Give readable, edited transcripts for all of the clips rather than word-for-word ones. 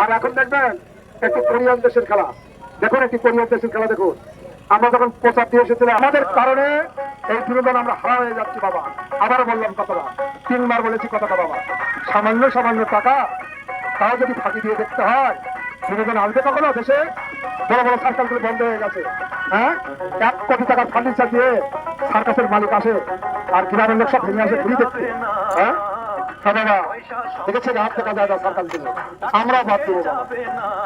আর এখন দেখবেন একটি কোরিয়ান দেশের খেলা, দেখুন একটি কোরিয়ান দেশের খেলা দেখুন। আমরা যখন প্রচার দিয়ে এসেছিলাম আমাদের কারণে এই বিনোদন আমরা হারা হয়ে যাচ্ছি বাবা। আবারও বললাম কথাটা, 3বার বলেছি কথাটা বাবা। সামান্য সামান্য টাকা তাও যদি ফাঁকি দিয়ে দেখতে হয়, বিনোদন আসবে কখনো দেশে? বড় বড় সার্কাসগুলো বন্ধ হয়ে গেছে। হ্যাঁ, 1 কোটি টাকার ফার্নিচার দিয়ে সার্কাসের মালিক আসে আর গ্রামের লোক সব ভেঙে আসে ঘুরি দেখতে। হ্যাঁ বাবা, দেখেছেন হাত টাকা যায় না সরকার দিলে, আমরা বাদ দেবো বাবা।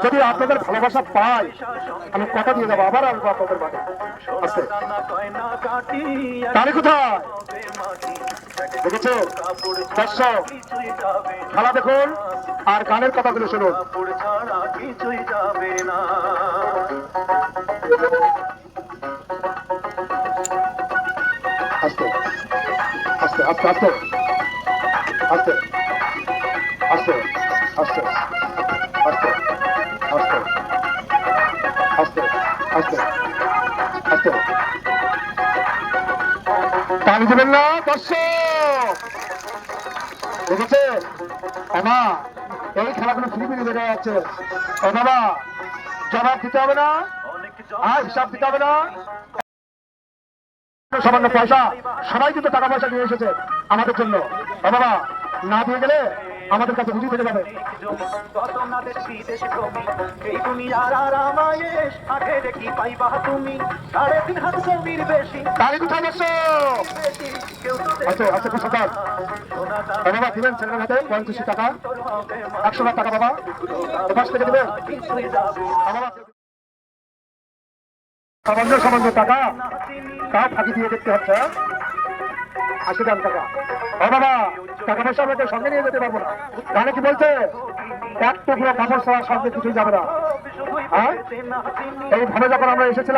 যদি আপনাদের ভালোবাসা পাই, আমি কথা দিয়ে যাবো, আবার আসবো আপনাদের বাড়ি আসতে। তাহলে কোথায় দেখেছো দর্শক, খেলা দেখুন আর গানের কথাগুলো শুনুন। আস্তে আস্তে আস্তে আস্তে আস্তে আস্তে আস্তে আস্তে আস্তে আস্তে আস্তে আস্তে তালি দেবেন না দর্শক? দেখেছে আমা, এই খেলাগুলো ফিরি ফিরি দেখা যাচ্ছে। ও বাবা, জবাব দিতে হবে না আর হিসাব দিতে হবে না। সামান্য পয়সা, সবাই কিন্তু টাকা পয়সা নিয়ে এসেছে আমাদের জন্য। ও বাবা, না দিয়ে গেলে আমাদের কাছে বুঝিয়ে থেকে যাবে। তারই কোথায় বসছো? আচ্ছা আচ্ছা, খুব সকাল বাবা দিবেন ছেলের হাতে 85 টাকা, 100 টাকা বাবা এপাশ থেকে দেবেন। সামান্য সামান্য টাকা তাও ফাঁকি দিয়ে দেখতে হচ্ছে। 80 টাকা। ও বাবা, টাকা পয়সা আমাদের সঙ্গে নিয়ে যেতে পারবো না। তাহলে কি বলছে, 1 টুকরো কাপড় ছাড়া সঙ্গে কিছুই যাবে না। হ্যাঁ, এইভাবে যখন আমরা এসেছিলাম